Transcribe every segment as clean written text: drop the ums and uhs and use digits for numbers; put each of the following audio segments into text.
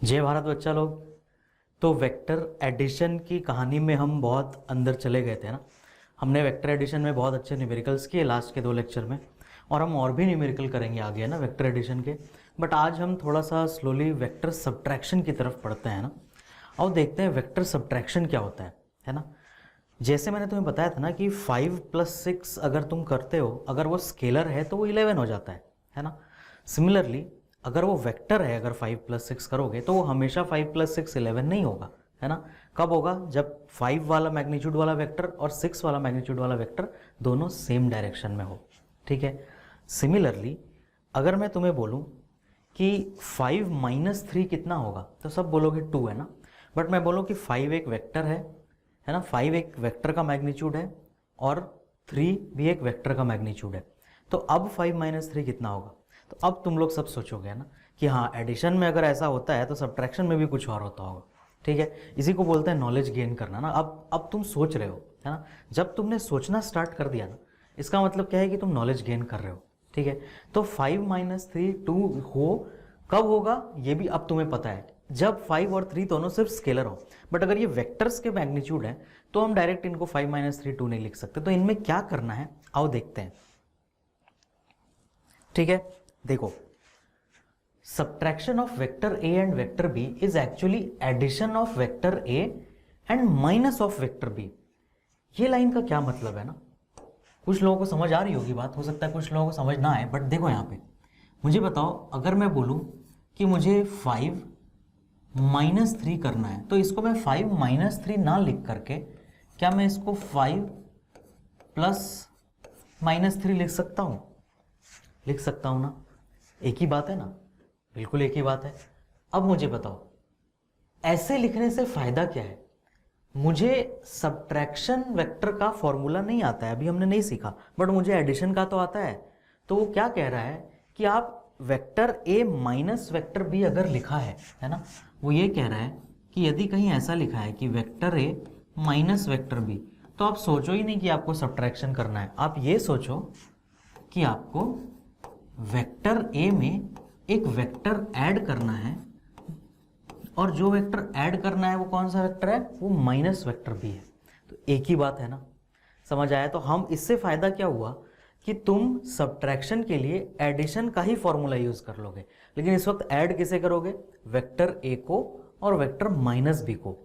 जय भारत बच्चा लोग। तो वेक्टर एडिशन की कहानी में हम बहुत अंदर चले गए थे ना। हमने वेक्टर एडिशन में बहुत अच्छे न्यूमेरिकल्स किए लास्ट के 2 लेक्चर में, और हम और भी न्यूमेरिकल करेंगे आगे, है ना, वेक्टर एडिशन के। बट आज हम थोड़ा सा स्लोली वेक्टर सब्ट्रैक्शन की तरफ पढ़ते हैं ना। और देखते हैं वेक्टर सब्ट्रैक्शन क्या होता है ना। जैसे मैंने तुम्हें बताया था ना कि 5 + 6 अगर तुम करते हो, अगर वो स्केलर है तो वो 11 हो जाता है ना। सिमिलरली अगर वो वेक्टर है, अगर 5 + 6 करोगे तो वो हमेशा 5 + 6 11 नहीं होगा, है ना। कब होगा? जब 5 वाला मैग्नीट्यूड वाला वेक्टर और 6 वाला मैग्नीट्यूड वाला वेक्टर दोनों सेम डायरेक्शन में हो, ठीक है। सिमिलरली अगर मैं तुम्हें बोलूं कि 5 - 3 कितना होगा तो सब बोलोगे 2, है ना। बट मैं बोलूं कि 5 एक वेक्टर है ना, 5 एक वेक्टर का मैग्नीट्यूड है और 3 भी एक वेक्टर का मैग्नीट्यूड है। तो अब 5 - 3 कितना होगा? तो अब तुम लोग सब सोचोगे ना कि हाँ, एडिशन में अगर ऐसा होता है तो सब्ट्रैक्शन में भी कुछ और होता होगा, ठीक है। इसी को बोलते हैं नॉलेज गेन करना ना। अब तुम सोच रहे हो, है ना। जब तुमने सोचना स्टार्ट कर दिया ना, इसका मतलब क्या है कि तुम नॉलेज गेन कर रहे हो, ठीक है। तो 5 - 3 2 हो, कब होगा ये भी अब तुम्हें पता है, जब 5 और 3 दोनों सिर्फ स्केलर हो। बट अगर ये वेक्टर्स के मैग्नीट्यूड है तो हम डायरेक्ट इनको 5 - 3 2 नहीं लिख सकते। तो इनमें क्या करना है आओ देखते हैं, ठीक है। देखो, subtraction of vector a and vector b is actually addition of vector a and minus of vector b। ये लाइन का क्या मतलब है ना, कुछ लोगों को समझ आ रही होगी बात, हो सकता है कुछ लोगों को समझ ना आए। बट देखो यहाँ पे मुझे बताओ, अगर मैं बोलूँ कि मुझे 5 - 3 करना है तो इसको मैं 5 - 3 ना लिख करके क्या मैं इसको 5 + -3 लिख सकता हूँ? लिख सकता हूँ ना, एक ही बात है ना, बिल्कुल एक ही बात है। अब मुझे बताओ, ऐसे लिखने से फायदा क्या है? मुझे सब्ट्रैक्शन वेक्टर का फॉर्मूला नहीं आता है, अभी हमने नहीं सीखा, बट मुझे एडिशन का तो आता है। तो वो क्या कह रहा है कि आप vector a minus vector b अगर लिखा है ना, वो ये कह रहा है कि यदि कहीं ऐसा लिखा है कि vector a minus vector b, तो आप सोचो ही नहीं कि आपको सब्ट्रैक्शन करना है। आप ये सोचो कि आपको वेक्टर a में एक वेक्टर ऐड करना है, और जो वेक्टर ऐड करना है वो कौन सा वेक्टर है? वो माइनस वेक्टर भी है। तो एक ही बात है ना, समझ आया? तो हम इससे फायदा क्या हुआ कि तुम सब्ट्रैक्शन के लिए एडिशन का ही फॉर्मूला यूज कर लोगे, लेकिन इस वक्त ऐड किसे करोगे? वेक्टर ए को और वेक्टर माइनस बी को।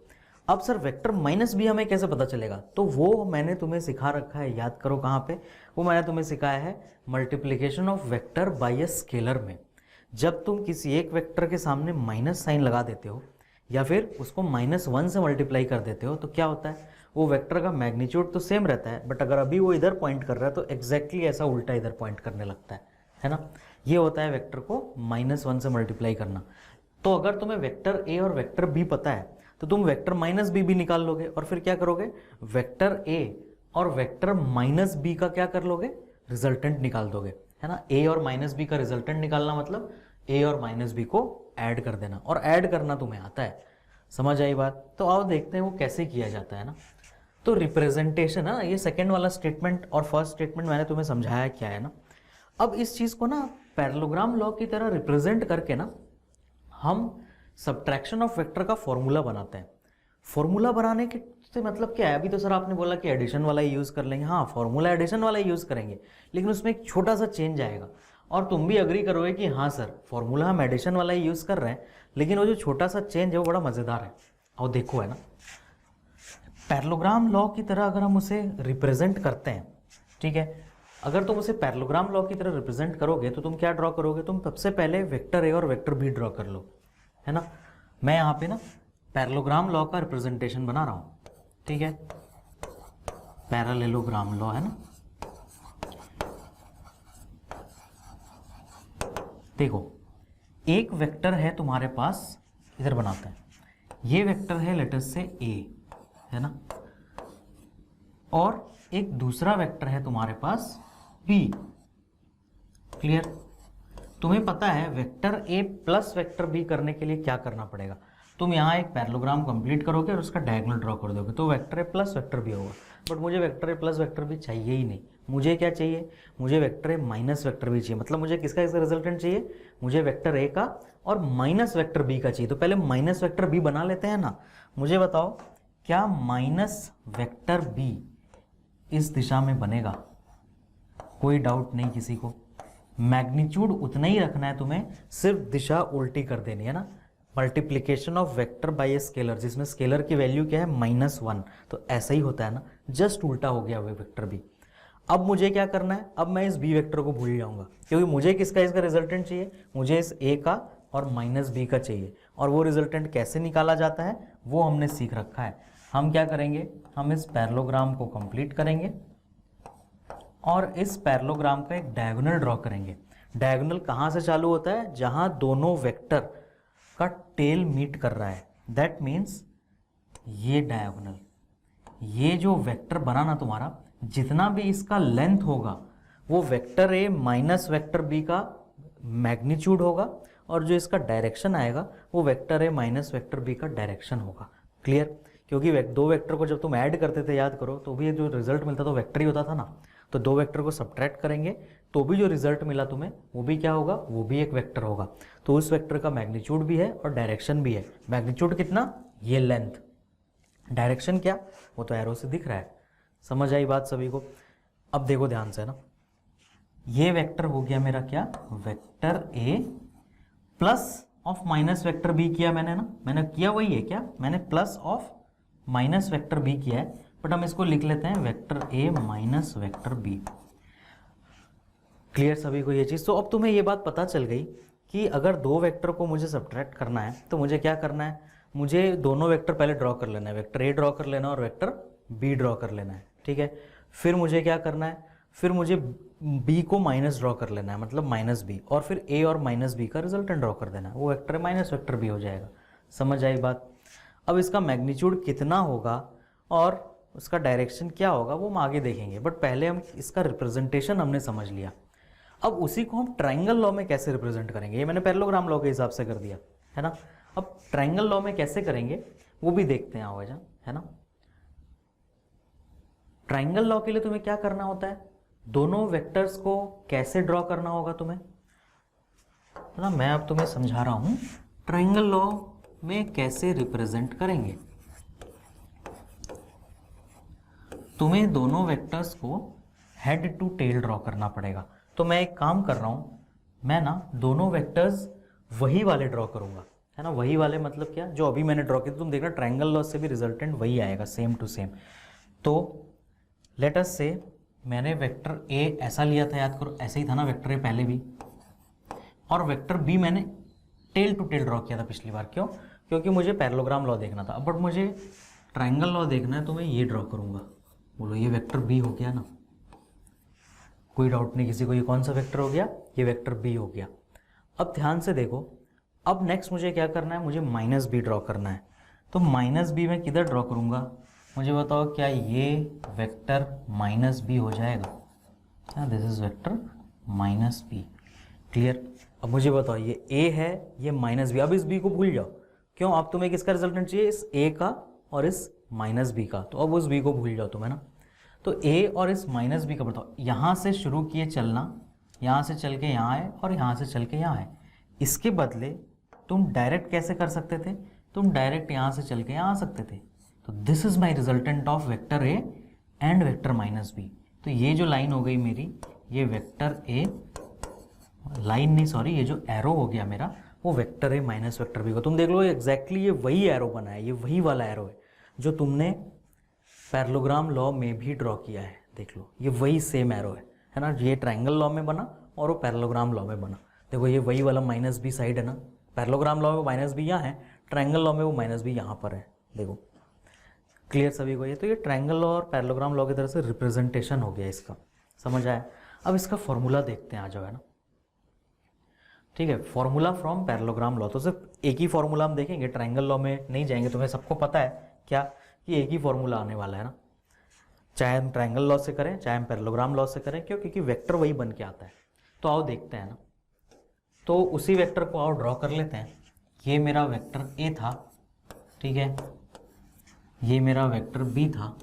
अब सर वेक्टर माइनस बी हमें कैसे पता चलेगा? तो वो मैंने तुम्हें सिखा रखा है, याद करो कहाँ पे, वो मैंने तुम्हें सिखाया है multiplication of vector by a scalar में। जब तुम किसी एक वेक्टर के सामने माइनस साइन लगा देते हो या फिर उसको -1 से मल्टीप्लाई कर देते हो तो क्या होता है? वो वेक्टर का मैग्नीट्यूड तो सेम रहता है, बट अगर अभी वो इधर पॉइंट कर रहा है तो एग्जैक्टली ऐसा उल्टा इधर पॉइंट करने लगता है ना। ये होता है वेक्टर को -1 से मल्टीप्लाई करना। तो अगर तुम्हें वेक्टर ए और वेक्टर बी पता है तो तुम वेक्टर माइनस बी भी निकाल लोगे, और फिर क्या करोगे? वेक्टर ए और वेक्टर माइनस बी का क्या कर लोगे? रिजल्टेंट निकाल दोगे, है ना। ए और माइनस बी का रिजल्टेंट निकालना मतलब ए और माइनस बी को ऐड कर देना, और ऐड करना तुम्हें आता है। समझ आई बात? तो आओ देखते हैं वो कैसे किया जाता है ना। तो रिप्रेजेंटेशन है, ये सेकेंड वाला स्टेटमेंट और फर्स्ट स्टेटमेंट मैंने तुम्हें समझाया क्या है ना। अब इस चीज को ना पैरेललोग्राम लॉ की तरह रिप्रेजेंट करके ना हम सब्ट्रैक्शन ऑफ वेक्टर का फॉर्मूला बनाते हैं। फॉर्मूला बनाने के से मतलब क्या है? अभी तो सर आपने बोला कि एडिशन वाला ही यूज कर लेंगे। हाँ, फॉर्मूला एडिशन वाला ही यूज करेंगे, लेकिन उसमें एक छोटा सा चेंज आएगा, और तुम भी अग्री करोगे कि हाँ सर, फॉर्मूला हम एडिशन वाला ही यूज कर रहे हैं, लेकिन वो जो छोटा सा चेंज है वो बड़ा मजेदार है। और देखो, है ना, पैरेललोग्राम लॉ की तरह अगर हम उसे रिप्रेजेंट करते हैं, ठीक है, अगर तुम उसे पैरेललोग्राम लॉ की तरह रिप्रेजेंट करोगे तो तुम क्या ड्रॉ करोगे? तुम सबसे पहले वेक्टर ए और वेक्टर बी ड्रॉ कर लो, है ना। मैं यहाँ पे ना पैरेललोग्राम लॉ का रिप्रेजेंटेशन बना रहा हूँ, ठीक है, पैरेललोग्राम लॉ, है ना। देखो, एक वेक्टर है तुम्हारे पास, इधर बनाते हैं, ये वेक्टर है लेटर से ए, है ना, और एक दूसरा वेक्टर है तुम्हारे पास बी। क्लियर? तुम्हें पता है vector A plus vector B करने के लिए क्या करना पड़ेगा? तुम यहाँ एक पैरेललोग्राम कंप्लीट करोगे और उसका डायगोनल ड्रॉ कर दोगे तो vector A plus vector B होगा। बट मुझे vector A plus vector B चाहिए ही नहीं, मुझे क्या चाहिए, मुझे vector A minus vector B चाहिए। मतलब मुझे किसका इसका रिजल्टेंट चाहिए, मुझे वेक्टर ए का और माइनस वेक्टर बी का चाहिए। तो पहले माइनस वेक्टर बी बना लेते हैं ना। मुझे बताओ क्या माइनस वेक्टर बी इस दिशा में बनेगा, कोई डाउट नहीं किसी को। मैग्नीट्यूड उतना ही रखना है तुम्हें, सिर्फ दिशा उल्टी कर देनी है ना। Multiplication of vector by a scalar, जिसमें स्केलर की वैल्यू क्या है -1, तो ऐसा ही होता है ना, जस्ट उल्टा हो गया वो वेक्टर बी। अब मुझे क्या करना है, अब मैं इस बी वेक्टर को भूल जाऊंगा क्योंकि मुझे किसका इसका रिजल्टेंट चाहिए, मुझे इस ए का और माइनस बी का चाहिए। और वो रिजल्टेंट कैसे निकाला जाता है वो हमने सीख रखा है। हम क्या करेंगे, हम इस पैरेललोग्राम को कंप्लीट करेंगे और इस पैरेललोग्राम का एक डायगोनल ड्रॉ करेंगे। डायगोनल कहाँ से चालू होता है, जहाँ दोनों वेक्टर का टेल मीट कर रहा है। दैट मीन्स ये डायगोनल, ये जो वेक्टर बना ना तुम्हारा, जितना भी इसका लेंथ होगा वो vector A minus vector B का मैग्नीट्यूड होगा और जो इसका डायरेक्शन आएगा वो vector A minus vector B का डायरेक्शन होगा। क्लियर? क्योंकि दो वेक्टर को जब तुम ऐड करते थे, याद करो, तो भी जो रिजल्ट मिलता था वेक्टर ही होता था ना। तो दो वेक्टर को सब्ट्रैक्ट करेंगे तो भी जो रिजल्ट मिला तुम्हें वो भी क्या होगा, वो भी एक वेक्टर होगा। तो उस वेक्टर का मैग्नीट्यूड भी है और डायरेक्शन भी है। मैग्नीट्यूड कितना, ये लेंथ, डायरेक्शन क्या, वो तो एरो से दिख रहा है। समझ आई बात सभी को? अब देखो ध्यान से ना, ये वेक्टर हो गया मेरा क्या, vector A plus of minus vector B किया मैंने ना, मैंने किया वही है क्या, मैंने plus of minus vector B किया है। बट हम इसको लिख लेते हैं vector A minus vector B. Clear सभी को ये चीज़? तो अब तुम्हें ये बात पता चल गई कि अगर दो वेक्टर को मुझे सब्ट्रैक्ट करना है तो मुझे क्या करना है, मुझे दोनों वेक्टर पहले ड्रॉ कर लेना है, वेक्टर ए ड्रॉ कर लेना और वेक्टर बी ड्रॉ कर लेना है। ठीक है, फिर मुझे क्या करना है, फिर मुझे बी को माइनस ड्रॉ कर लेना है, मतलब माइनस बी, और फिर ए और माइनस बी का रिजल्टेंट ड्रॉ कर देना है, वो वेक्टर माइनस वेक्टर बी हो जाएगा। समझ आई बात? अब इसका मैग्नीट्यूड कितना होगा और उसका डायरेक्शन क्या होगा वो हम आगे देखेंगे, बट पहले हम इसका रिप्रेजेंटेशन हमने समझ लिया। अब उसी को हम ट्रायंगल लॉ में कैसे रिप्रेजेंट करेंगे, ये मैंने पैरेललोग्राम लॉ के हिसाब से कर दिया है ना। अब ट्रायंगल लॉ में कैसे करेंगे वो भी देखते हैं, आओ जा, है ना। ट्रायंगल लॉ के लिए तुम्हें क्या करना होता है, दोनों वेक्टर्स को कैसे ड्रॉ करना होगा तुम्हें, है ना। मैं अब तुम्हें समझा रहा हूं ट्रायंगल लॉ में कैसे रिप्रेजेंट करेंगे। तुम्हें दोनों वेक्टर्स को हेड टू टेल ड्रॉ करना पड़ेगा। तो मैं एक काम कर रहा हूं, मैं ना दोनों वेक्टर्स वही वाले ड्रॉ करूंगा, है ना। वही वाले मतलब क्या, जो अभी मैंने ड्रॉ किया। तुम देखना ट्रायंगल लॉ से भी रिजल्टेंट वही आएगा, सेम टू सेम। तो लेट अस से मैंने वेक्टर ए ऐसा लिया था, याद करो, ऐसे ही था ना वेक्टर ए पहले भी, और वेक्टर बी मैंने टेल टू टेल ड्रॉ किया था पिछली बार। क्यों? क्योंकि मुझे पैरेललोग्राम लॉ देखना था। बट मुझे ट्रायंगल लॉ देखना है तो मैं ये ड्रॉ करूंगा। बोलो ये वेक्टर बी हो गया ना, कोई डाउट नहीं किसी को, ये कौन सा वेक्टर हो गया, ये वेक्टर बी हो गया। अब ध्यान से देखो, अब नेक्स्ट मुझे क्या करना है, मुझे माइनस बी ड्रॉ करना है। तो माइनस बी मैं किधर ड्रॉ करूंगा, मुझे बताओ, क्या ये वेक्टर माइनस बी हो जाएगा? क्या this is vector minus B. Clear? अब मुझे बताओ, ये ए है, ये माइनस बी। अब इस बी को भूल जाओ, क्यों, अब तुम्हें किसका रिजल्टेंट चाहिए, इस ए का और इस माइनस बी का। तो अब उस बी को भूल जाओ तुम्हें ना। तो ए और इस माइनस बी का बताओ, यहाँ से शुरू किए चलना, यहाँ से चल के यहाँ आए और यहाँ से चल के यहाँ आए। इसके बदले तुम डायरेक्ट कैसे कर सकते थे, तुम डायरेक्ट यहाँ से चल के यहाँ आ सकते थे। तो this is my resultant of vector A and vector minus B. तो ये जो लाइन हो गई मेरी, ये वेक्टर ए, लाइन नहीं सॉरी, ये जो एरो हो गया मेरा, वो vector A minus vector B को। तुम देख लो एग्जैक्टली ये वही एरो बना है, ये वही वाला एरो है जो तुमने पैरेललोग्राम लॉ में भी ड्रॉ किया है। देख लो ये वही सेम एरो है ना। ये ट्रायंगल लॉ में बना और वो पैरेललोग्राम लॉ में बना। देखो ये वही वाला माइनस बी साइड है ना, पैरेललोग्राम लॉ में माइनस बी यहाँ है, ट्रायंगल लॉ में वो माइनस बी यहाँ पर है। देखो क्लियर सभी को ये? तो ये ट्रायंगल लॉ और पैरेललोग्राम लॉ की तरह से रिप्रेजेंटेशन हो गया इसका। समझ आया? अब इसका फॉर्मूला देखते हैं, आ जाओ, है ना। ठीक है, फॉर्मूला फ्रॉम पैरेललोग्राम लॉ। तो सिर्फ एक ही फॉर्मूला हम देखेंगे, ट्रायंगल लॉ में नहीं जाएंगे। तुम्हें सबको पता है क्या कि एक ही फॉर्मूला आने वाला है ना, चाहे हम ट्रायंगल लॉ से करें चाहे हम पैरेललोग्राम लॉ से करें। क्यों? क्योंकि वेक्टर वही बन के आता है। तो आओ देखते हैं ना। तो उसी वेक्टर को आओ ड्रॉ कर लेते हैं। ये मेरा वेक्टर ए था ठीक है, ये मेरा वेक्टर बी था।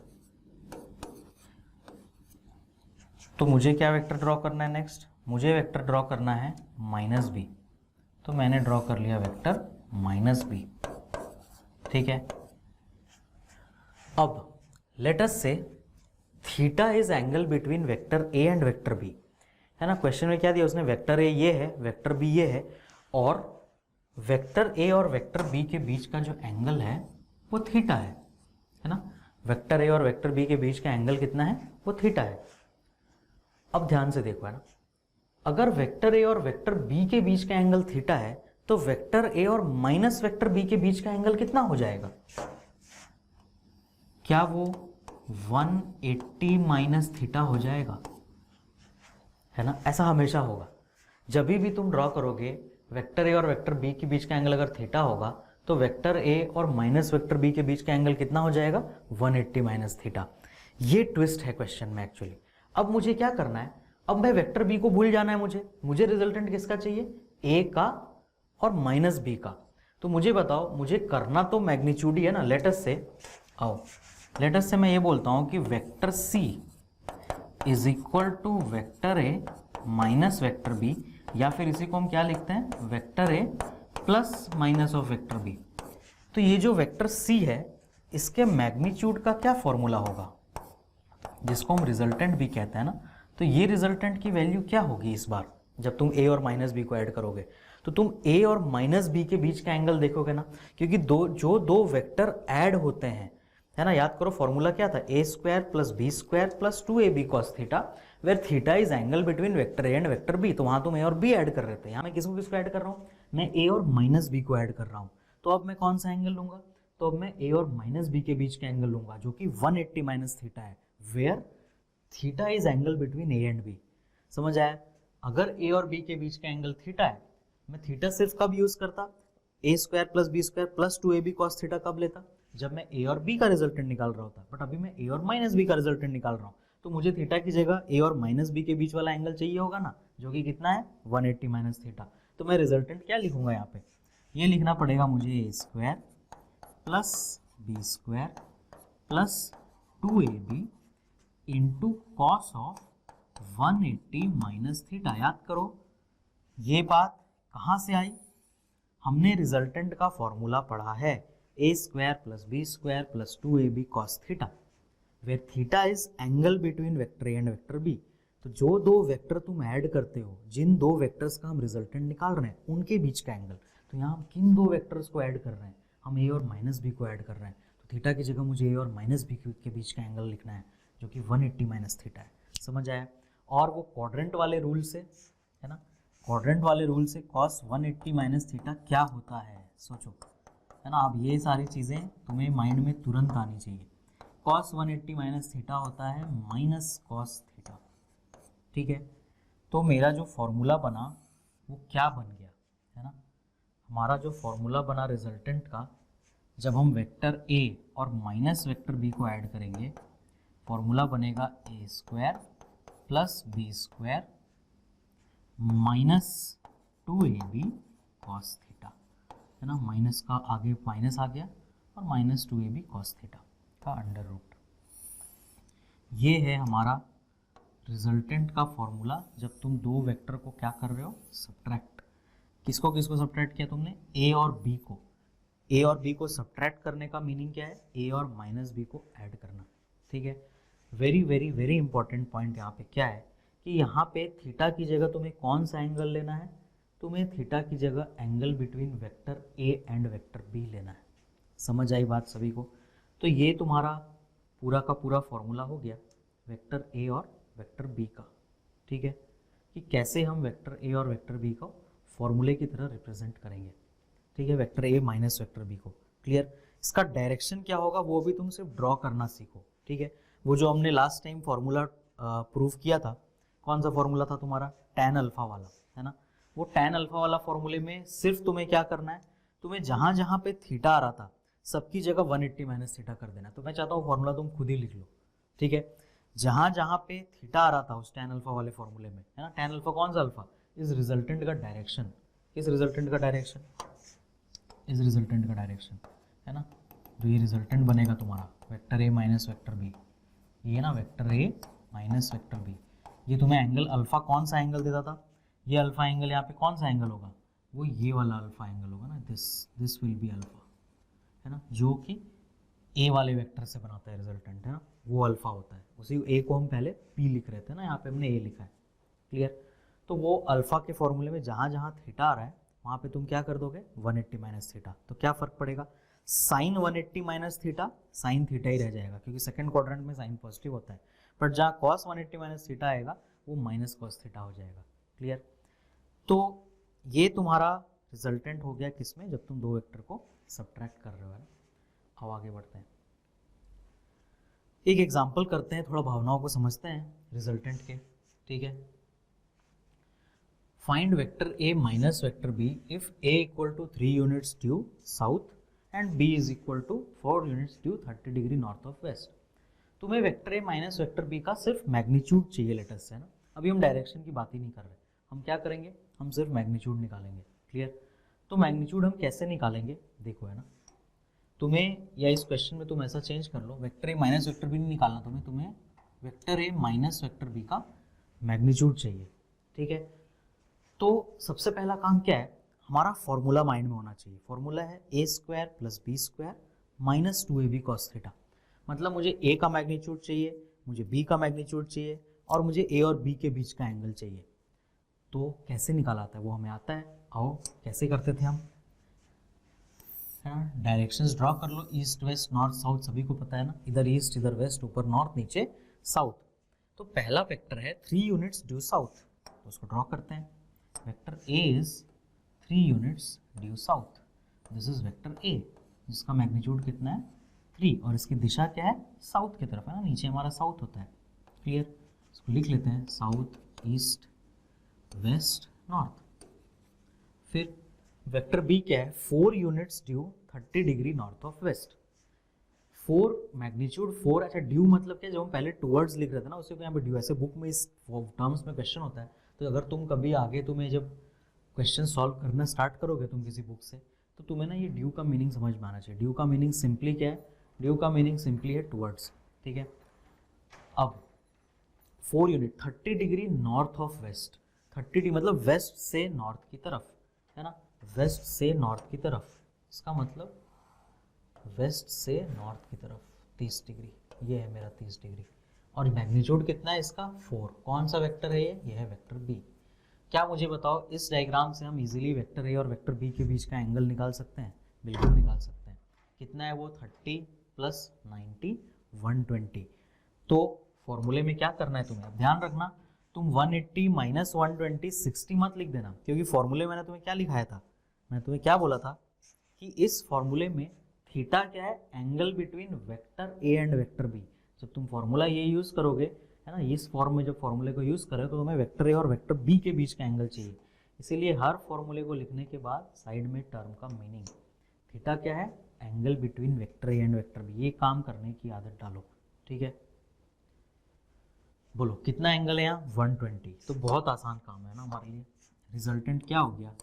तो मुझे क्या वेक्टर ड्रॉ करना है नेक्स्ट? मुझे वेक्टर ड्रॉ करना है माइनस बी। तो मैंने ड्रॉ कर लिया वेक्टर माइनस बी। ठीक है, अब let us say theta is angle between vector A and vector B, है ना। क्वेश्चन में क्या दिया उसने? वेक्टर ए ये है, वेक्टर बी ये है, और वेक्टर ए और वेक्टर बी के बीच का जो एंगल है वो थीटा है ना। वेक्टर ए और वेक्टर बी के बीच का एंगल कितना है? वो थीटा है। अब ध्यान से देखो, है ना, अगर वेक्टर ए और वेक्टर बी के बीच का एंगल थीटा है तो वेक्टर ए और माइनस वेक्टर बी के बीच का एंगल कितना हो जाएगा? क्या वो 180 माइनस थीटा हो जाएगा? है ना, ऐसा हमेशा होगा। जब भी तुम ड्रॉ करोगे वेक्टर ए और वेक्टर बी के बीच का एंगल अगर थीटा होगा तो वेक्टर ए और माइनस वेक्टर बी के बीच का एंगल कितना हो जाएगा? 180 माइनस थीटा। ये ट्विस्ट है क्वेश्चन में एक्चुअली। अब मुझे क्या करना है? अब मैं वेक्टर बी को भूल जाना है। मुझे रिजल्टेंट किसका चाहिए? ए का और माइनस बी का। तो मुझे बताओ, मुझे करना तो मैग्नीट्यूड ही है ना। लेटस से मैं ये बोलता हूं कि vector C is equal to vector A minus vector B, या फिर इसी को हम क्या लिखते हैं? Vector A plus minus of vector B. तो ये जो वेक्टर सी है इसके मैग्नीट्यूड का क्या फॉर्मूला होगा, जिसको हम रिजल्टेंट भी कहते हैं ना। तो ये रिजल्टेंट की वैल्यू क्या होगी इस बार जब तुम ए और माइनस बी को ऐड करोगे? तो तुम ए और माइनस बी के बीच का एंगल देखोगे ना, क्योंकि दो वेक्टर ऐड होते हैं, है ना। याद करो फॉर्मूला क्या था? A square plus B square plus 2ab cos theta, where theta is angle between vector A and vector B. तो वहां तुम ए और बी ऐड कर रहे थे, यहाँ मैं किसको ऐड कर रहा हूँ? मैं ए और माइनस बी को ऐड कर रहा हूँ। तो अब मैं कौन सा एंगल लूंगा? तो अब मैं ए और माइनस बी के बीच का एंगल लूंगा जो कि 180 माइनस थीटा है, where theta is angle between A and B. समझ आया? अगर ए और बी के बीच का एंगल थीटा है, मैं थीटा सिर्फ कब यूज करता? A square plus B square plus 2ab cos theta कब लेता? जब मैं ए और बी का रिजल्टेंट निकाल रहा होता। बट अभी मैं ए और माइनस बी का रिजल्टेंट निकाल रहा हूँ, तो मुझे थीटा की जगह ए और माइनस बी के बीच वाला एंगल चाहिए होगा ना, जो कि कितना है? 180 माइनस थीटा। तो मैं रिजल्टेंट क्या लिखूंगा यहाँ पे? ये लिखना पड़ेगा मुझे A square plus B square plus 2ab into cos of 180 minus theta. याद करो ये बात कहाँ से आई? हमने रिजल्टेंट का फॉर्मूला पढ़ा है, A square plus B square plus 2ab cos theta, where theta is angle between vector A and vector B. तो जो दो वेक्टर तुम ऐड करते हो, जिन दो वेक्टर्स का हम रिजल्टेंट निकाल रहे हैं, उनके बीच का एंगल। तो यहाँ हम किन दो वेक्टर्स को ऐड कर रहे हैं? हम ए और माइनस बी को ऐड कर रहे हैं। तो थीटा की जगह मुझे ए और माइनस बी के बीच का एंगल लिखना है, जो कि 180 माइनस थीटा है। समझ आया? और वो क्वाड्रेंट वाले रूल से, है ना, क्वाड्रेंट वाले रूल से cos 180 माइनस थीटा क्या होता है सोचो, है ना। अब ये सारी चीज़ें तुम्हें माइंड में तुरंत आनी चाहिए। cos 180 माइनस थीटा होता है माइनस कॉस थीटा। ठीक है, तो मेरा जो फॉर्मूला बना वो क्या बन गया, है ना। हमारा जो फॉर्मूला बना रिजल्टेंट का, जब हम वेक्टर ए और माइनस वेक्टर बी को ऐड करेंगे, फॉर्मूला बनेगा A square plus B square minus 2ab cos theta, है ना। माइनस का आगे माइनस आ गया और माइनस 2ab कॉस थीटा का अंडर रूट। ये है हमारा रिजल्टेंट का फॉर्मूला जब तुम दो वेक्टर को क्या कर रहे हो? सब्ट्रैक्ट। किसको किसको सब्ट्रैक्ट किया तुमने? ए और बी को। ए और बी को सब्ट्रैक्ट करने का मीनिंग क्या है? ए और माइनस बी को ऐड करना। ठीक है, very very very important point यहाँ पे क्या है कि यहाँ पे थीटा की जगह तुम्हें कौन सा एंगल लेना है? तुम्हें थीटा की जगह angle between vector A and vector B लेना है। समझ आई बात सभी को? तो ये तुम्हारा पूरा का पूरा फॉर्मूला हो गया वेक्टर ए और वेक्टर बी का। ठीक है, कि कैसे हम वेक्टर ए और वेक्टर बी को फॉर्मूले की तरह रिप्रेजेंट करेंगे। ठीक है, vector A minus vector B को। क्लियर? इसका डायरेक्शन क्या होगा वो भी तुम सिर्फ ड्रॉ करना सीखो। ठीक है, वो जो हमने लास्ट टाइम फॉर्मूला प्रूव किया था, कौन सा फॉर्मूला था तुम्हारा? टैन अल्फा वाला, है ना। वो टैन अल्फा वाला फॉर्मूले में सिर्फ तुम्हें क्या करना है? तुम्हें जहां जहां पे थीटा आ रहा था सबकी जगह 180 माइनस थीटा कर देना। तो मैं चाहता हूँ फॉर्मूला तुम खुद ही लिख लो। ठीक है, जहां जहां पे थीटा आ रहा था उस टैन अल्फा वाले फॉर्मूले में, है ना। टैन अल्फा कौन सा अल्फा? इस रिजल्टेंट का डायरेक्शन। किस रिजल्टेंट का डायरेक्शन? इस रिजल्टेंट का डायरेक्शन, है ना। जो ये रिजल्टेंट बनेगा तुम्हारा vector A minus vector B, ये ना vector A minus vector B, ये तुम्हें एंगल अल्फा कौन सा एंगल देता था, ये अल्फा एंगल यहाँ पे कौन सा एंगल होगा, वो ये वाला अल्फा एंगल होगा ना, दिस विल बी अल्फा, है ना, जो कि ए वाले वेक्टर से बनाता है रिजल्टेंट, है ना, वो अल्फा होता है। उसी ए को हम पहले पी लिख रहे थे ना, यहाँ पे हमने ए लिखा है, क्लियर। तो वो अल्फा के फॉर्मूले में जहाँ जहाँ थीटा आ रहा है वहाँ पे तुम क्या कर दोगे 180 माइनस थीटा, तो क्या फर्क पड़ेगा, sine 180 minus theta sine theta ही रह जाएगा, क्योंकि सेकंड क्वाड्रेंट में साइन पॉजिटिव होता है, बट जहाँ कॉस 180 माइनस थीटा आएगा वो माइनस कॉस थीटा हो जाएगा, क्लियर। तो ये तुम्हारा रिजल्टेंट हो गया किसमें, जब तुम दो वेक्टर को सब्ट्रैक्ट कर रहे हो, है ना। अब आगे बढ़ते हैं, एक एग्जाम्पल करते हैं, थोड़ा भावनाओं को समझते हैं रिजल्टेंट के, ठीक है। Find vector A minus vector B if A equal to 3 units due south and B is equal to 4 units due 30 degree north of west. तुम्हें vector A minus vector B का सिर्फ मैग्नीट्यूड चाहिए latest से, है ना। अभी हम direction की बात ही नहीं कर रहे, हम क्या करेंगे, हम सिर्फ मैग्नीट्यूड निकालेंगे, क्लियर। तो मैग्नीट्यूड हम कैसे निकालेंगे देखो, है ना, तुम्हें या इस क्वेश्चन में तुम ऐसा चेंज कर लो, vector A minus vector B नहीं निकालना तुम्हें vector A minus vector B का मैग्नीट्यूड चाहिए, ठीक है। तो सबसे पहला काम क्या है, हमारा फॉर्मूला माइंड में होना चाहिए, फॉर्मूला है A square plus B square minus 2ab cos theta, मतलब मुझे ए का मैग्नीट्यूड चाहिए, मुझे बी का मैग्नीट्यूड चाहिए, और मुझे ए और बी के बीच का एंगल चाहिए। तो कैसे निकाला आता है वो हमें आता है, आओ कैसे करते थे हम, है ना, डायरेक्शंस ड्रॉ कर लो, ईस्ट वेस्ट नॉर्थ साउथ सभी को पता है ना, इधर ईस्ट इधर वेस्ट, ऊपर नॉर्थ नीचे साउथ। तो पहला वेक्टर है 3 यूनिट्स ड्यू साउथ, तो उसको ड्रॉ करते हैं, vector A is 3 units due south, this is vector A जिसका मैग्नीट्यूड कितना है 3, और इसकी दिशा क्या है साउथ की तरफ, है ना, नीचे हमारा साउथ होता है, क्लियर। इसको लिख लेते हैं साउथ ईस्ट वेस्ट नॉर्थ। फिर वेक्टर बी क्या है 4 units due 30 degree north of west, 4 magnitude 4, अच्छा ड्यू मतलब क्या, जब हम पहले टुवर्ड्स लिख रहे थे ना उसी को यहाँ पे ड्यू, ऐसे बुक में इस टर्म्स में क्वेश्चन होता है, तो अगर तुम कभी आगे तुम्हें जब क्वेश्चन सॉल्व करना स्टार्ट करोगे तुम किसी बुक से, तो तुम्हें ना ये ड्यू का मीनिंग समझ में आना चाहिए। ड्यू का मीनिंग सिंपली क्या है, ड्यू का मीनिंग सिंपली है टुवर्ड्स, ठीक है। अब 4 unit 30 degree north of west, 30 degree मतलब वेस्ट से नॉर्थ की तरफ, है ना, वेस्ट से नॉर्थ की तरफ, इसका मतलब वेस्ट से नॉर्थ की तरफ 30 डिग्री, ये है मेरा 30 डिग्री, और मैग्नीट्यूड कितना है इसका 4, कौन सा वेक्टर है ये है वेक्टर बी। क्या मुझे बताओ, इस डायग्राम से हम इजीली वेक्टर ए और वेक्टर बी के बीच का एंगल निकाल सकते हैं, बिल्कुल निकाल सकते हैं, कितना है वो 30 प्लस 90 120। तो फॉर्मूले में क्या करना है तुम्हें, ध्यान रखना, तुम 180 माइनस 120 60 मत लिख देना, क्योंकि फॉर्मूले मैंने तुम्हें क्या लिखाया था, मैंने तुम्हें क्या बोला था कि इस फॉर्मूले में थीटा क्या है, angle between vector A and vector B. जब तुम फॉर्मूला ये यूज़ करोगे, है ना, इस फॉर्म में जब फॉर्मूले को यूज़ करोगे तो तुम्हें वेक्टर ए और वेक्टर बी के बीच का एंगल चाहिए, इसीलिए हर फॉर्मूले को लिखने के बाद साइड में टर्म का मीनिंग, थीटा क्या है, angle between vector A and vector B, ये काम करने की आदत डालो, ठीक है। बोलो कितना एंगल है यहाँ 120, तो बहुत आसान काम है ना हमारे लिए। रिजल्टेंट क्या हो गया,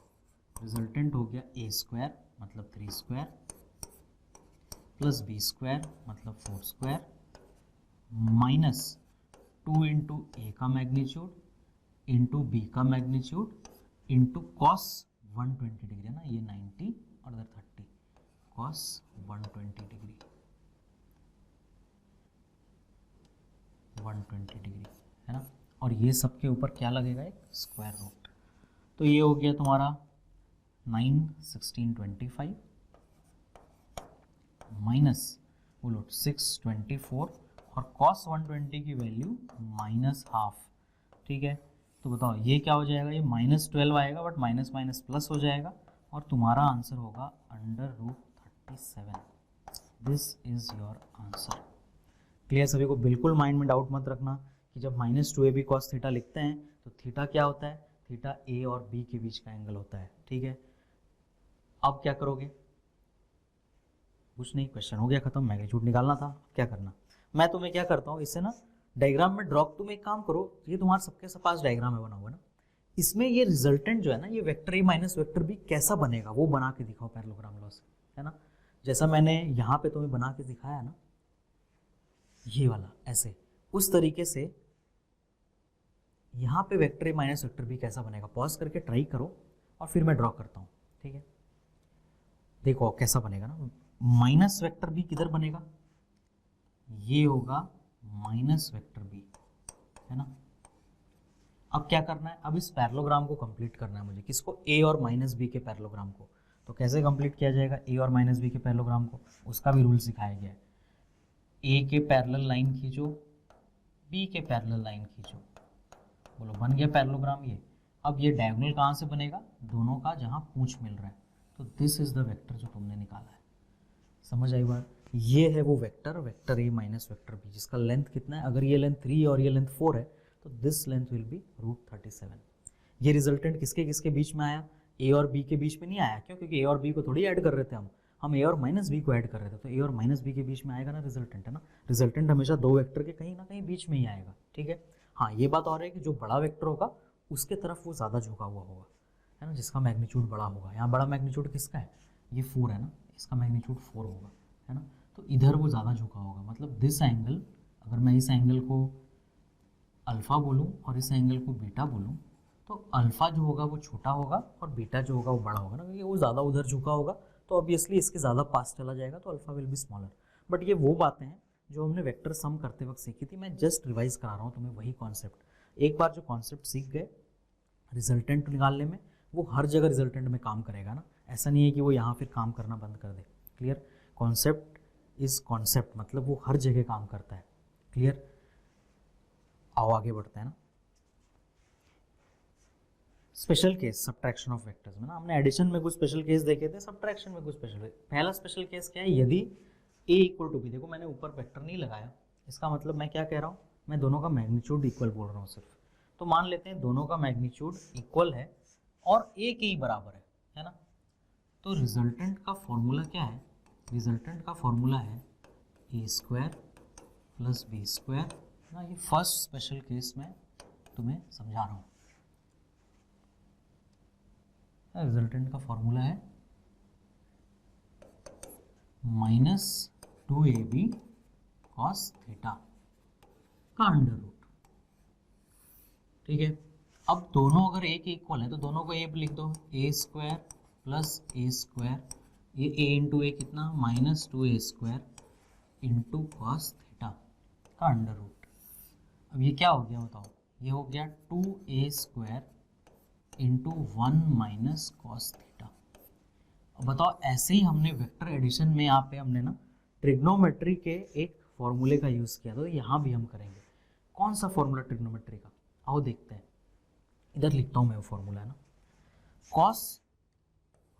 रिजल्टेंट हो गया ए स्क्वायर मतलब 3 स्क्वायर प्लस बी स्क्वायर मतलब 4 स्क्वायर माइनस 2 इंटू ए का मैग्नीट्यूड इंटू बी का मैग्नीट्यूड इंटू कॉस 120 डिग्री, है ना, ये 90 और इधर 30, कॉस 120 डिग्री 120 डिग्री, है ना, और ये सब के ऊपर क्या लगेगा एक स्क्वायर रूट। तो ये हो गया तुम्हारा 9 16 25 माइनस बोलो 6 24 और cos 120 की वैल्यू माइनस हाफ, ठीक है। तो बताओ ये क्या हो जाएगा, ये -12 आएगा, बट माइनस माइनस प्लस हो जाएगा, और तुम्हारा आंसर होगा √37। This is your answer. Clear सभी को, बिल्कुल माइंड में डाउट मत रखना कि जब -2ab cos थीटा लिखते हैं तो थीटा क्या होता है, थीटा ए और बी के बीच का एंगल होता है, ठीक है। अब क्या करोगे, कुछ नहीं, क्वेश्चन हो गया खत्म, मैग्नीट्यूड निकालना था, क्या करना, मैं तुम्हें क्या करता हूँ, इससे ना डायग्राम में ड्रॉ, तुम एक काम करो, ये तुम्हारे सबके पास डायग्राम है बना हुआ ना, इसमें ये रिजल्टेंट जो है ना, ये vector A minus vector B कैसा बनेगा वो बना के दिखाओ पैरेललोग्राम लॉ से, है ना। जैसा मैंने यहाँ पे तुम्हें बना के दिखाया ना, ये वाला ऐसे, उस तरीके से यहाँ पे vector A minus vector B कैसा बनेगा, पॉज करके ट्राई करो और फिर मैं ड्रॉ करता हूँ, ठीक है। देखो कैसा बनेगा ना, माइनस वेक्टर बी किधर बनेगा, ये होगा माइनस वेक्टर बी, है ना। अब क्या करना है, अब इस पैरेललोग्राम को कंप्लीट करना है मुझे, किसको, ए और माइनस बी के पैरेललोग्राम को। तो कैसे कंप्लीट किया जाएगा ए और माइनस बी के पैरेललोग्राम को, उसका भी रूल सिखाया गया है। ए के पैरेलल लाइन खींचो, बी के पैरेलल लाइन खींचो, बोलो बन गया पैरेललोग्राम ये। अब ये डायगोनल कहाँ से बनेगा, दोनों का जहाँ पूंछ मिल रहा है, तो दिस इज द वेक्टर जो तुमने निकाला है। समझ आई बात, ये है वो vector, vector A minus vector B, जिसका लेंथ कितना है, अगर ये लेंथ 3 और ये लेंथ 4 है तो दिस लेंथ विल बी √37। ये रिजल्टेंट किसके किसके बीच में आया, ए और बी के बीच में नहीं आया, क्यों, क्योंकि ए और बी को थोड़ी ऐड कर रहे थे हम ए और माइनस बी को ऐड कर रहे थे, तो ए और माइनस बी के बीच में आएगा ना रिजल्टेंट, है ना। रिजल्टेंट हमेशा दो वेक्टर के कहीं ना कहीं बीच में ही आएगा, ठीक है। हाँ, ये बात और है कि जो बड़ा वेक्टर होगा उसके तरफ वो ज़्यादा झुका हुआ होगा, है ना, जिसका मैग्नीट्यूड बड़ा होगा। यहाँ बड़ा मैग्नीट्यूड किसका है, ये 4 है ना, इसका मैग्नीट्यूड 4 होगा, है ना, तो इधर वो ज़्यादा झुका होगा। मतलब दिस एंगल, अगर मैं इस एंगल को अल्फ़ा बोलूँ और इस एंगल को बीटा बोलूँ, तो अल्फ़ा जो होगा वो छोटा होगा और बीटा जो होगा वो बड़ा होगा ना, क्योंकि वो ज़्यादा उधर झुका होगा, तो ऑब्वियसली इसके ज़्यादा पास चला जाएगा, तो alpha will be smaller. But ये वो बातें हैं जो हमने वेक्टर सम करते वक्त सीखी थी, मैं जस्ट रिवाइज करा रहा हूँ तुम्हें वही कॉन्सेप्ट। एक बार जो कॉन्सेप्ट सीख गए रिजल्टेंट निकालने में, वो हर जगह रिजल्टेंट में काम करेगा ना, ऐसा नहीं है कि वो यहाँ फिर काम करना बंद कर दे। क्लियर, कॉन्सेप्ट इज कॉन्सेप्ट, मतलब वो हर जगह काम करता है। क्लियर, आओ आगे बढ़ते हैं ना। Special case subtraction of vectors में ना, हमने एडिशन में कुछ स्पेशल केस देखे थे, सब्ट्रैक्शन में कुछ स्पेशल। पहला स्पेशल केस क्या है, यदि a इक्वल टू बी, देखो मैंने ऊपर वेक्टर नहीं लगाया, इसका मतलब मैं क्या कह रहा हूँ, मैं दोनों का मैग्नीट्यूड इक्वल बोल रहा हूँ सिर्फ। तो मान लेते हैं दोनों का मैग्नीट्यूड इक्वल है और a के ही बराबर है ना, तो रिजल्टेंट का फॉर्मूला क्या है, रिजल्टेंट का फॉर्मूला है a² + b² ना। ये फर्स्ट स्पेशल केस में तुम्हें समझा रहा हूँ। रिजल्टेंट का फॉर्मूला है -2ab cos थीटा का अंडर रूट, ठीक है। अब दोनों अगर a के इक्वल है तो दोनों को a पे लिख दो, a² + a², ये a इंटू ए कितना, -2a² इंटू cos थीटा का अंडर रूट। अब ये क्या हो गया बताओ, ये हो गया 2a² इंटू 1 - cos थीटा। अब बताओ, ऐसे ही हमने वेक्टर एडिशन में यहाँ पे हमने ना ट्रिग्नोमेट्री के एक फॉर्मूले का यूज़ किया, तो यहाँ भी हम करेंगे। कौन सा फॉर्मूला ट्रिग्नोमेट्री का, आओ देखते हैं। इधर लिखता हूँ मैं वो फॉर्मूला, है ना, cos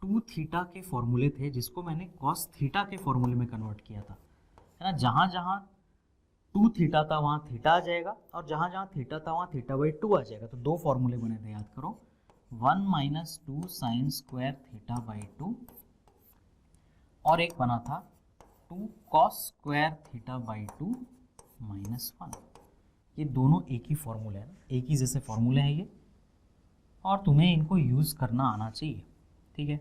2 थीटा के फॉर्मूले थे, जिसको मैंने cos थीटा के फॉर्मूले में कन्वर्ट किया था, है ना। जहाँ जहाँ 2 थीटा था वहाँ थीटा आ जाएगा, और जहाँ जहाँ थीटा था वहाँ θ/2 आ जाएगा। तो दो फॉर्मूले बने थे, याद करो, 1 - 2 sin² θ/2 और एक बना था 2 cos² θ/2 -1। ये दोनों एक ही फॉर्मूले हैं, एक ही जैसे फॉर्मूले हैं ये, और तुम्हें इनको यूज़ करना आना चाहिए, ठीक है।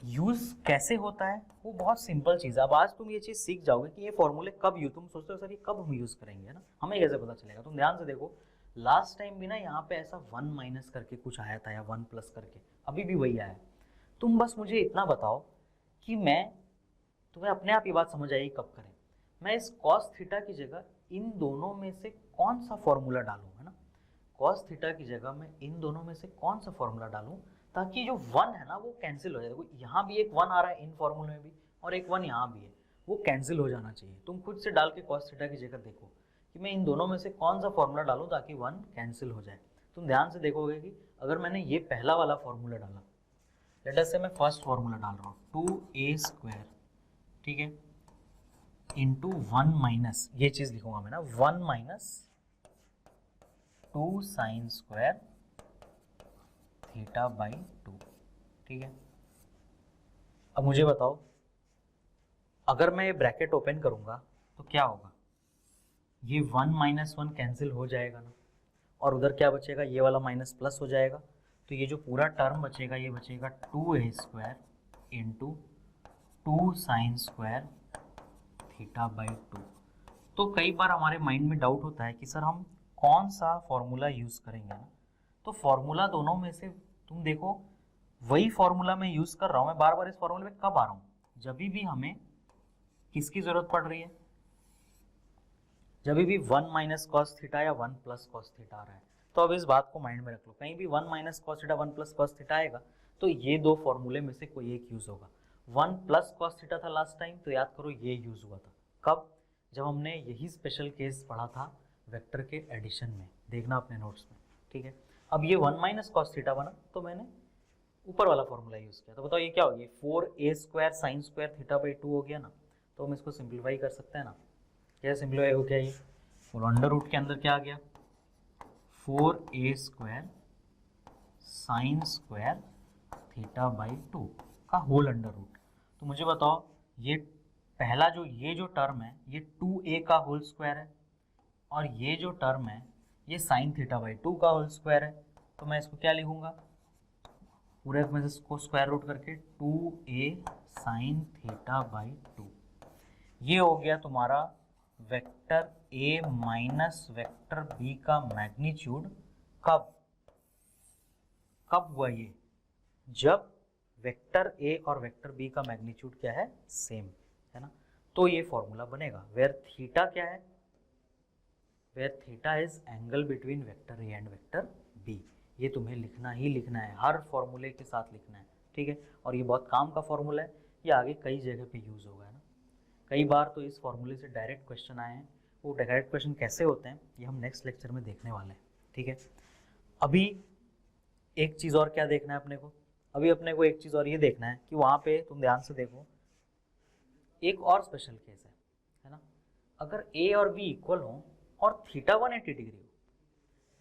यूज़ कैसे होता है वो बहुत सिंपल चीज़ है। अब आज तुम ये चीज़ सीख जाओगे कि ये फॉर्मूले कब यूज, तुम सोचते हो सर ये कब हम यूज़ करेंगे, है ना, हमें कैसे पता चलेगा। तुम ध्यान से देखो, लास्ट टाइम भी ना यहाँ पे ऐसा 1 माइनस करके कुछ आया था या 1 प्लस करके, अभी भी वही आया। तुम बस मुझे इतना बताओ कि मैं, तुम्हें अपने आप ये बात समझ आएगी कब करें, मैं इस cos थीटा की जगह इन दोनों में से कौन सा फॉर्मूला डालूँ, है ना, cos थीटा की जगह मैं इन दोनों में से कौन सा फॉर्मूला डालूँ, ताकि जो 1 है ना वो कैंसिल हो जाए। देखो यहाँ भी एक 1 आ रहा है इन फॉर्मूले में भी, और एक 1 यहाँ भी है, वो कैंसिल हो जाना चाहिए। तुम खुद से डाल के cos थीटा की जगह देखो कि मैं इन दोनों में से कौन सा फॉर्मूला डालूँ ताकि 1 कैंसिल हो जाए। तुम ध्यान से देखोगे कि अगर मैंने ये पहला वाला फॉर्मूला डाला, लेट अस से मैं फर्स्ट फॉर्मूला डाल रहा हूँ 2a², ठीक है, इंटू 1 माइनस, ये चीज़ लिखूंगा मैं ना, 1 - 2 sin² θ/2, ठीक है। अब मुझे बताओ, अगर मैं ये ब्रैकेट ओपन करूंगा तो क्या होगा, ये 1 - 1 कैंसिल हो जाएगा ना, और उधर क्या बचेगा, ये वाला माइनस प्लस हो जाएगा, तो ये जो पूरा टर्म बचेगा ये बचेगा 2a² into 2 sign square theta by 2। तो कई बार हमारे माइंड में डाउट होता है कि सर हम कौन सा फॉर्मूला यूज़ करेंगे ना। तो फॉर्मूला दोनों में से तुम देखो, वही फॉर्मूला मैं यूज़ कर रहा हूँ। मैं बार बार इस फॉर्मूले में कब आ रहा हूँ? जब भी हमें किसकी ज़रूरत पड़ रही है, जब भी 1 माइनस कॉस थीटा या 1 प्लस कॉस थीटा आ रहा है। तो अब इस बात को माइंड में रख लो, कहीं भी 1 minus cos theta 1 plus cos theta आएगा तो ये दो फॉर्मूले में से कोई एक यूज़ होगा। 1 प्लस कॉस थीटा था लास्ट टाइम, तो याद करो ये यूज़ हुआ था कब? जब हमने यही स्पेशल केस पढ़ा था वेक्टर के एडिशन में, देखना अपने नोट्स में, ठीक है। अब ये 1 माइनस कॉस थीटा बना तो मैंने ऊपर वाला फॉर्मूला यूज़ किया, तो बताओ ये क्या हो गया? 4a square sine square theta by 2 हो गया ना। तो हम इसको सिंप्लीफाई कर सकते हैं ना। क्या सिंप्लीफाई हो गया ये? और अंडर रूट के अंदर क्या आ गया? 4a square sine square theta by 2 का होल अंडर रूट। तो मुझे बताओ ये पहला ये जो टर्म है ये 2a का होल स्क्वायर है, और ये जो टर्म है ये साइन थीटा बाई 2 का होल स्क्वायर है। तो मैं इसको क्या लिखूंगा? पूरे में से इसको स्क्वायर रूट करके 2a साइन थीटा बाई 2। ये हो गया तुम्हारा vector a minus vector b का मैग्नीट्यूड। कब हुआ ये? जब वेक्टर a और वेक्टर b का मैग्नीट्यूड क्या है? सेम है ना। तो ये फॉर्मूला बनेगा वेयर थीटा क्या है? Where theta is angle between vector a and vector b। ये तुम्हें लिखना ही लिखना है, हर फॉर्मूले के साथ लिखना है, ठीक है। और ये बहुत काम का फॉर्मूला है, ये आगे कई जगह पे यूज़ होगा, है ना। कई बार तो इस फॉर्मूले से डायरेक्ट क्वेश्चन आए हैं। वो डायरेक्ट क्वेश्चन कैसे होते हैं ये हम नेक्स्ट लेक्चर में देखने वाले हैं, ठीक है। अभी एक चीज़ और क्या देखना है अपने को? अभी अपने को एक चीज़ और ये देखना है कि वहाँ पे तुम ध्यान से देखो, एक और स्पेशल केस है ना। अगर a और b इक्वल हो और थीटा 180 डिग्री हो,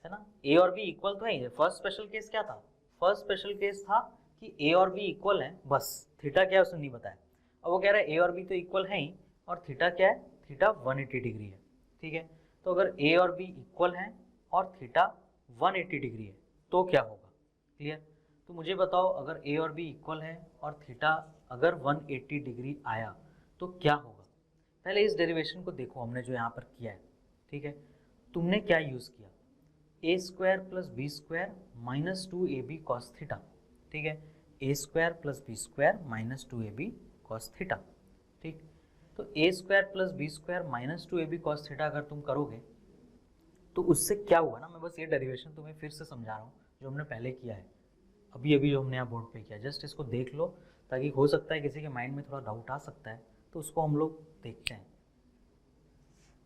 है ना। a और b इक्वल तो है। फर्स्ट स्पेशल केस क्या था? फर्स्ट स्पेशल केस था कि a और b इक्वल हैं, बस थीटा क्या है उसने नहीं बताया। अब वो कह रहा है a और b तो इक्वल है ही, और थीटा क्या है? थीटा 180 डिग्री है, ठीक है। तो अगर a और b इक्वल हैं और थीटा 180 डिग्री है तो क्या होगा? क्लियर? तो मुझे बताओ, अगर a और b इक्वल है और थीटा अगर 180 डिग्री आया तो क्या होगा? पहले इस डेरिवेशन को देखो, हमने जो यहाँ पर किया है, ठीक है। तुमने क्या यूज़ किया? A square plus B square minus 2ab cos theta, ठीक है। A square plus B square minus 2ab cos theta, ठीक। तो A square plus B square minus 2ab cos theta अगर तुम करोगे तो उससे क्या हुआ ना, मैं बस ये डेरिवेशन तुम्हें फिर से समझा रहा हूँ जो हमने पहले किया है, अभी अभी जो हमने यहाँ बोर्ड पे किया। जस्ट इसको देख लो, ताकि हो सकता है किसी के माइंड में थोड़ा डाउट आ सकता है, तो उसको हम लोग देखते हैं।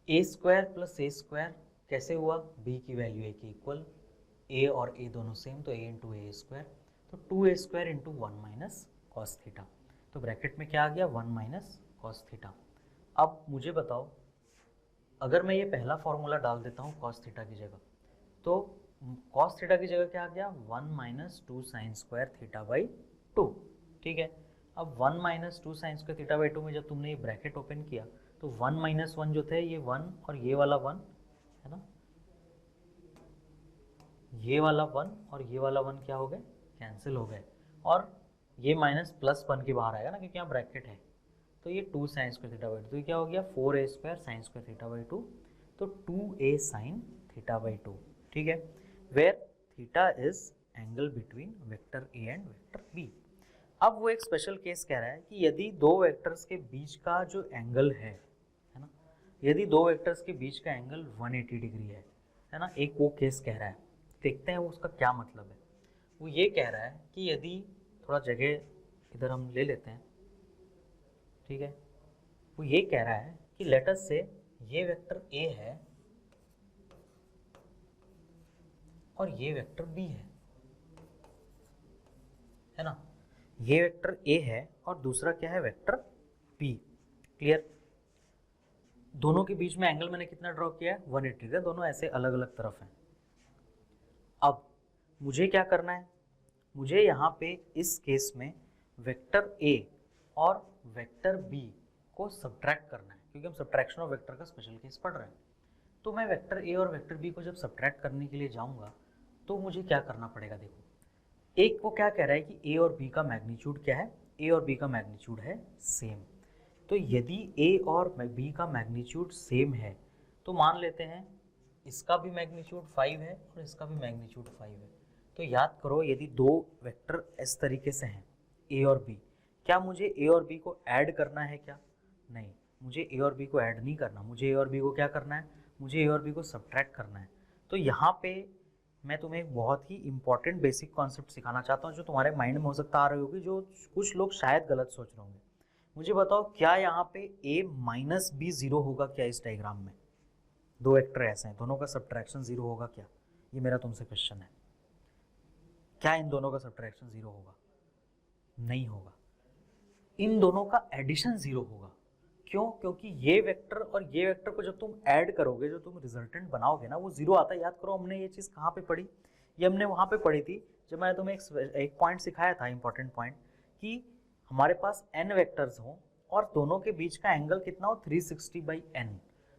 ए स्क्वायर प्लस ए स्क्वायर कैसे हुआ? b की वैल्यू a की इक्वल, a और a दोनों सेम, तो a इंटू ए स्क्वायर, तो 2a square into 1 minus cos theta. तो ब्रैकेट में क्या आ गया? 1 माइनस कॉस थीटा। अब मुझे बताओ, अगर मैं ये पहला फॉर्मूला डाल देता हूँ कॉस थीटा की जगह, तो कॉस थीटा की जगह क्या आ गया? 1 minus 2 sign square theta by 2, ठीक है। अब 1 minus 2 sign square theta by 2 में जब तुमने ये ब्रैकेट ओपन किया तो 1 माइनस 1 जो थे ये 1 और ये वाला 1, है ना। ये वाला 1 और ये वाला 1 क्या हो गए? कैंसिल हो गए, और ये माइनस प्लस 1 के बाहर आएगा ना, क्योंकि यहाँ ब्रैकेट है। तो ये 2 साइन स्क्वायर थीटा बाई 2, तो ये क्या हो गया? 4a square sine square theta by 2, तो 2a साइन थीटा बाई 2, ठीक है। Where theta is angle between vector a and vector b। अब वो एक स्पेशल केस कह रहा है कि यदि दो वेक्टर्स के बीच का जो एंगल है ना, यदि दो वेक्टर्स के बीच का एंगल 180 डिग्री है ना, एक वो केस कह रहा है। देखते हैं वो उसका क्या मतलब है। वो ये कह रहा है कि यदि थोड़ा जगह इधर हम ले लेते हैं, ठीक है। वो ये कह रहा है कि लेट अस से ये वेक्टर a है और ये वेक्टर b है ना। ये वेक्टर a है और दूसरा क्या है? Vector b। क्लियर? दोनों के बीच में एंगल मैंने कितना ड्रॉ किया है? 180 डिग्री, दोनों ऐसे अलग अलग तरफ हैं। अब मुझे क्या करना है? मुझे यहाँ पे इस केस में वेक्टर a और वेक्टर b को सब्ट्रैक्ट करना है, क्योंकि हम सब्ट्रैक्शन ऑफ वेक्टर का स्पेशल केस पढ़ रहे हैं। तो मैं वेक्टर a और वेक्टर b को जब सब्ट्रैक्ट करने के लिए जाऊँगा तो मुझे क्या करना पड़ेगा? देखो, एक वो क्या कह रहा है कि a और b का मैग्नीट्यूड क्या है? ए और बी का मैग्नीट्यूड है सेम। तो यदि ए और बी का मैग्नीट्यूड सेम है तो मान लेते हैं इसका भी मैग्नीट्यूड 5 है और इसका भी मैग्नीट्यूड 5 है। तो याद करो यदि दो वेक्टर इस तरीके से हैं ए और बी, क्या मुझे ए और बी को ऐड करना है क्या? नहीं, मुझे ए और बी को ऐड नहीं करना। मुझे ए और बी को क्या करना है? मुझे ए और बी को सब्ट्रैक्ट करना है। तो यहाँ पे मैं तुम्हें एक बहुत ही इंपॉर्टेंट बेसिक कॉन्सेप्ट सिखाना चाहता हूँ जो तुम्हारे माइंड में हो सकता आ रही होगी, जो कुछ लोग शायद गलत सोच रहे होंगे। मुझे बताओ क्या यहाँ पे a माइनस बी जीरो होगा क्या? इस डायग्राम में दो वेक्टर ऐसे हैं, दोनों का सब्ट्रैक्शन जीरो होगा क्या? ये मेरा तुमसे क्वेश्चन है। क्या इन दोनों का सब्ट्रैक्शन जीरो होगा? नहीं होगा। इन दोनों का एडिशन जीरो होगा। क्यों? क्योंकि ये वेक्टर और ये वेक्टर को जब तुम ऐड करोगे, जो तुम रिजल्टेंट बनाओगे ना, वो जीरो आता है। याद करो हमने ये चीज़ कहाँ पे पढ़ी? ये हमने वहाँ पे पढ़ी थी जब मैंने तुम्हें एक पॉइंट सिखाया था, इंपॉर्टेंट पॉइंट, कि हमारे पास n वेक्टर्स हों और दोनों के बीच का एंगल कितना हो? 360/n।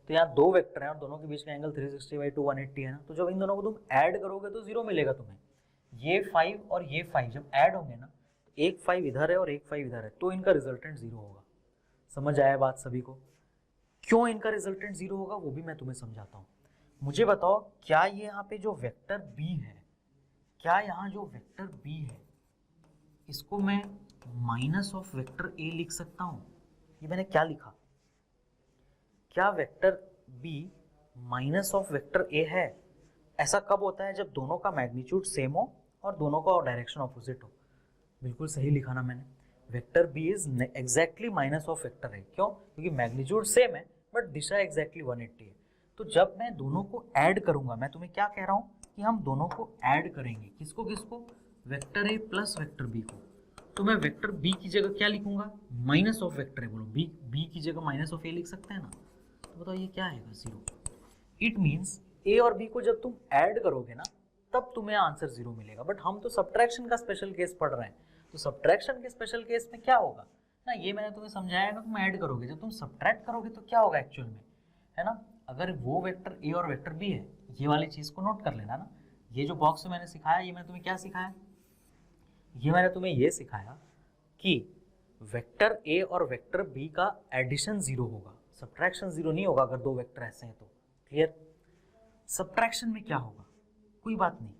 तो यहाँ दो वेक्टर हैं और दोनों के बीच का एंगल 360/2 180 है ना। तो जब इन दोनों को तुम ऐड करोगे तो जीरो मिलेगा तुम्हें। ये 5 और ये 5 जब ऐड होंगे ना, एक 5 इधर है और एक 5 इधर है, तो इनका रिजल्टेंट जीरो होगा। समझ आया बात सभी को? क्यों इनका रिजल्टेंट जीरो होगा वो भी मैं तुम्हें समझाता हूँ। मुझे बताओ क्या ये यहाँ पे जो वेक्टर b है, क्या यहाँ जो वेक्टर b है इसको मैं माइनस ऑफ वेक्टर a लिख सकता हूँ? ये मैंने क्या लिखा? क्या vector b minus of vector a है? ऐसा कब होता है? जब दोनों का मैग्नीट्यूड सेम हो और दोनों का डायरेक्शन ऑपोजिट हो। बिल्कुल सही लिखा ना मैंने? Vector b is exactly minus of vector है। क्यों? क्योंकि मैग्नीट्यूड सेम है बट दिशा एग्जैक्टली 180 है। तो जब मैं दोनों को ऐड करूंगा, मैं तुम्हें क्या कह रहा हूँ कि हम दोनों को ऐड करेंगे। किसको किसको? Vector a plus vector b को। तो मैं वेक्टर b की जगह क्या लिखूंगा? माइनस ऑफ वेक्टर है। बोलो b की जगह माइनस ऑफ a लिख सकते हैं ना? तो बताओ ये क्या आएगा? जीरो। इट मीन्स a और b को जब तुम ऐड करोगे ना तब तुम्हें आंसर जीरो मिलेगा। बट हम तो सब्ट्रैक्शन का स्पेशल केस पढ़ रहे हैं, तो सब्ट्रैक्शन के स्पेशल केस में क्या होगा ना, ये मैंने तुम्हें समझाया ना, तुम ऐड करोगे। जब तुम सब्ट्रैक्ट करोगे तो क्या होगा एक्चुअल में, है ना? अगर वो वेक्टर a और वेक्टर b है, ये वाली चीज को नोट कर लेना ना। ये जो बॉक्स में मैंने सिखाया, ये मैंने तुम्हें क्या सिखाया? ये मैंने तुम्हें ये सिखाया कि वेक्टर a और वेक्टर b का एडिशन जीरो होगा, सब्ट्रैक्शन जीरो नहीं होगा अगर दो वेक्टर ऐसे हैं तो। क्लियर? सब्ट्रैक्शन में क्या होगा? कोई बात नहीं,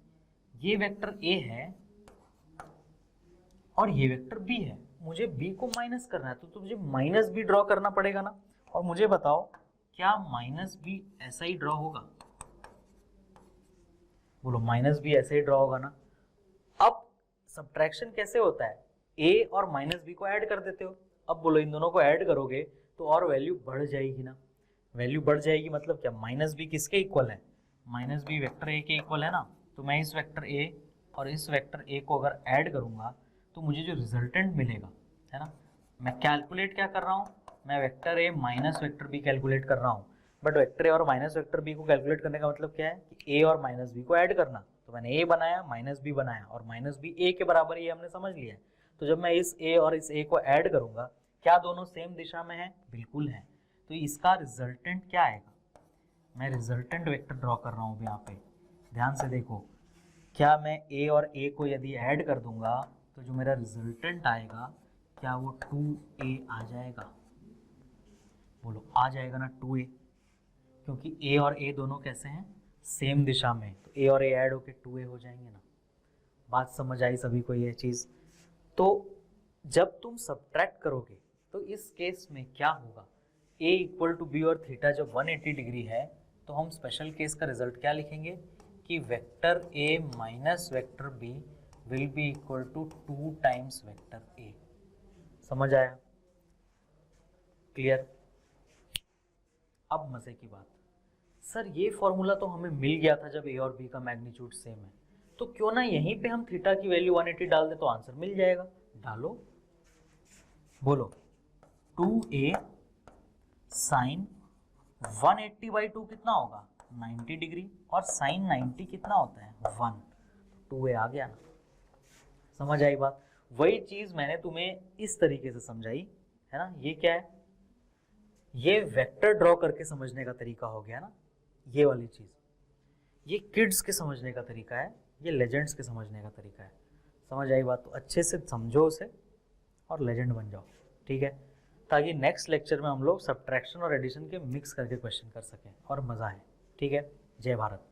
ये वेक्टर a है और ये वेक्टर b है, मुझे b को माइनस करना है तो मुझे माइनस b ड्रॉ करना पड़ेगा ना। और मुझे बताओ क्या माइनस b ऐसा ही ड्रॉ होगा? बोलो माइनस b ऐसे ही ड्रॉ होगा ना। अब सब्ट्रैक्शन कैसे होता है? a और माइनस b को ऐड कर देते हो। अब बोलो इन दोनों को ऐड करोगे तो और वैल्यू बढ़ जाएगी ना। वैल्यू बढ़ जाएगी मतलब क्या? माइनस b किसके इक्वल है? माइनस b वेक्टर a के इक्वल है ना। तो मैं इस वेक्टर a और इस वेक्टर a को अगर ऐड करूंगा तो मुझे जो रिजल्टेंट मिलेगा, है ना, मैं कैलकुलेट क्या कर रहा हूँ? मैं vector a minus vector b calculate कर रहा हूँ। बट वेक्टर a और माइनस वेक्टर b को कैलकुलेट करने का मतलब क्या है कि a और माइनस b को ऐड करना। तो मैंने a बनाया, माइनस b बनाया और माइनस b a के बराबर ये हमने समझ लिया है। तो जब मैं इस a और इस a को ऐड करूंगा, क्या दोनों सेम दिशा में है? बिल्कुल है। तो इसका रिजल्टेंट क्या आएगा? मैं रिजल्टेंट वेक्टर ड्रॉ कर रहा हूँ यहाँ पे, ध्यान से देखो। क्या मैं a और a को यदि ऐड कर दूंगा तो जो मेरा रिजल्टेंट आएगा क्या वो 2a आ जाएगा? बोलो आ जाएगा ना 2a, क्योंकि a और a दोनों कैसे हैं? सेम दिशा में। तो a और a ऐड होके 2a हो जाएंगे ना। बात समझ आई सभी को ये चीज़? तो जब तुम सब्ट्रैक्ट करोगे तो इस केस में क्या होगा? a इक्वल टू b और थीटा जब 180 डिग्री है तो हम स्पेशल केस का रिजल्ट क्या लिखेंगे कि vector a minus vector b will be equal to 2 times vector a। समझ आया? क्लियर? अब मजे की बात, सर ये फॉर्मूला तो हमें मिल गया था जब a और b का मैग्नीट्यूड सेम है, तो क्यों ना यहीं पे हम थीटा की वैल्यू 180 डाल दें तो आंसर मिल जाएगा। डालो, बोलो 2a साइन 180/2 कितना होगा? 90 डिग्री, और साइन 90 कितना होता है? 1। 2a आ गया ना। समझ आई बात? वही चीज मैंने तुम्हें इस तरीके से समझाई, है ना। ये क्या है? ये वेक्टर ड्रॉ करके समझने का तरीका हो गया ना, ये वाली चीज। ये किड्स के समझने का तरीका है, ये लेजेंड्स के समझने का तरीका है। समझ आई बात? तो अच्छे से समझो उसे और लेजेंड बन जाओ, ठीक है, ताकि नेक्स्ट लेक्चर में हम लोग सब्ट्रैक्शन और एडिशन के मिक्स करके क्वेश्चन कर सकें और मज़ा आए, ठीक है। जय भारत।